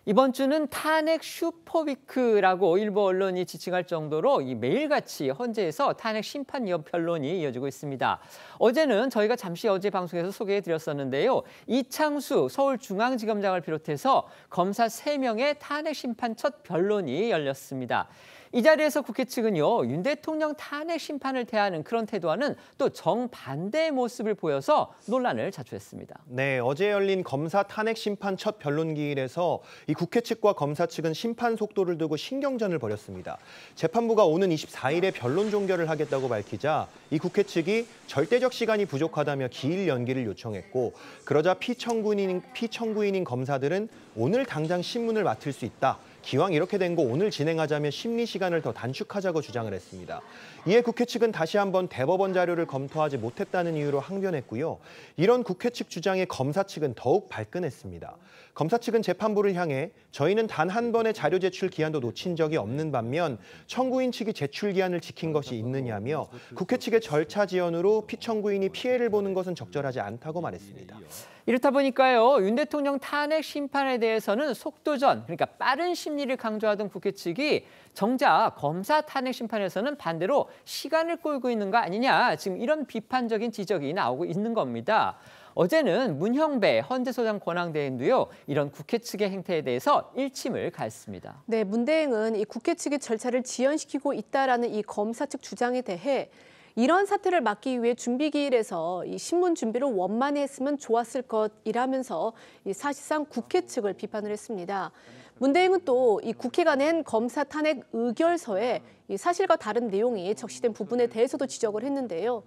이번 주는 탄핵 슈퍼위크라고 일부 언론이 지칭할 정도로 매일같이 헌재에서 탄핵 심판 변론이 이어지고 있습니다. 어제는 저희가 잠시 어제 방송에서 소개해드렸었는데요. 이창수 서울중앙지검장을 비롯해서 검사 3명의 탄핵 심판 첫 변론이 열렸습니다. 이 자리에서 국회 측은요, 윤 대통령 탄핵 심판을 대하는 그런 태도와는 또 정반대의 모습을 보여서 논란을 자초했습니다. 네, 어제 열린 검사 탄핵 심판 첫 변론기일에서 이 국회 측과 검사 측은 심판 속도를 두고 신경전을 벌였습니다. 재판부가 오는 24일에 변론 종결을 하겠다고 밝히자 이 국회 측이 절대적 시간이 부족하다며 기일 연기를 요청했고, 그러자 피청구인인 검사들은 오늘 당장 신문을 맡을 수 있다. 기왕 이렇게 된 거 오늘 진행하자면 심리 시간을 더 단축하자고 주장을 했습니다. 이에 국회 측은 다시 한번 대법원 자료를 검토하지 못했다는 이유로 항변했고요. 이런 국회 측 주장에 검사 측은 더욱 발끈했습니다. 검사 측은 재판부를 향해 저희는 단 한 번의 자료 제출 기한도 놓친 적이 없는 반면 청구인 측이 제출 기한을 지킨 것이 있느냐며 국회 측의 절차 지연으로 피청구인이 피해를 보는 것은 적절하지 않다고 말했습니다. 이렇다 보니까요, 윤 대통령 탄핵 심판에 대해서는 속도전, 그러니까 빠른 심리를 강조하던 국회 측이 정작 검사 탄핵 심판에서는 반대로 시간을 끌고 있는 거 아니냐, 지금 이런 비판적인 지적이 나오고 있는 겁니다. 어제는 문형배 헌재소장 권한대행도요, 이런 국회 측의 행태에 대해서 일침을 가했습니다. 네, 문 대행은 이 국회 측의 절차를 지연시키고 있다라는 이 검사 측 주장에 대해 이런 사태를 막기 위해 준비기일에서 이 신문 준비를 원만히 했으면 좋았을 것이라면서 사실상 국회 측을 비판을 했습니다. 문 대행은 또 이 국회가 낸 검사 탄핵 의결서에 이 사실과 다른 내용이 적시된 부분에 대해서도 지적을 했는데요.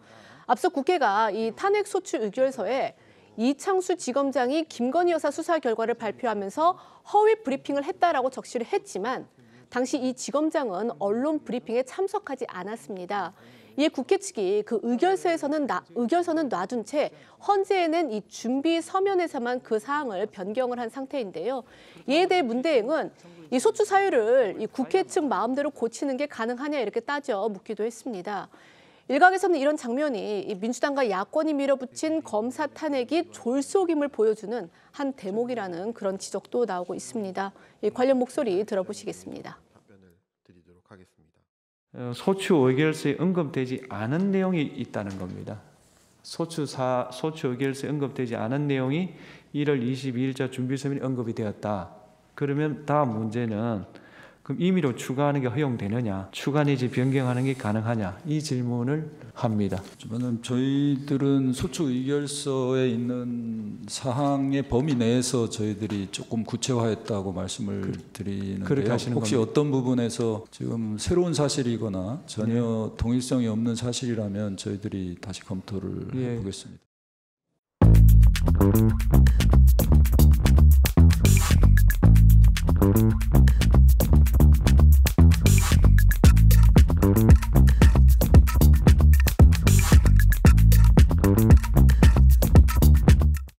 앞서 국회가 이 탄핵 소추 의결서에 이창수 지검장이 김건희 여사 수사 결과를 발표하면서 허위 브리핑을 했다라고 적시를 했지만 당시 이 지검장은 언론 브리핑에 참석하지 않았습니다. 이에 국회 측이 그 의결서는 놔둔 채 헌재에 낸 이 준비 서면에서만 그 사항을 변경을 한 상태인데요. 이에 대해 문 대행은 이 소추 사유를 이 국회 측 마음대로 고치는 게 가능하냐 이렇게 따져 묻기도 했습니다. 일각에서는 이런 장면이 민주당과 야권이 밀어붙인 검사 탄핵이 졸속임을 보여주는 한 대목이라는 그런 지적도 나오고 있습니다. 이 관련 목소리 들어보시겠습니다. 소추 의결서에 언급되지 않은 내용이 있다는 겁니다. 소추 의결서에 언급되지 않은 내용이 1월 22일자 준비서면에 언급이 되었다. 그러면 다음 문제는 그럼 임의로 추가하는 게 허용되느냐, 추가 내지 변경하는 게 가능하냐, 이 질문을 합니다. 저희들은 소추 의결서에 있는 사항의 범위 내에서 저희들이 조금 구체화했다고 말씀을 드리는데요. 혹시 겁니다. 어떤 부분에서 지금 새로운 사실이거나 전혀 동일성이 없는 사실이라면 저희들이 다시 검토를 해보겠습니다.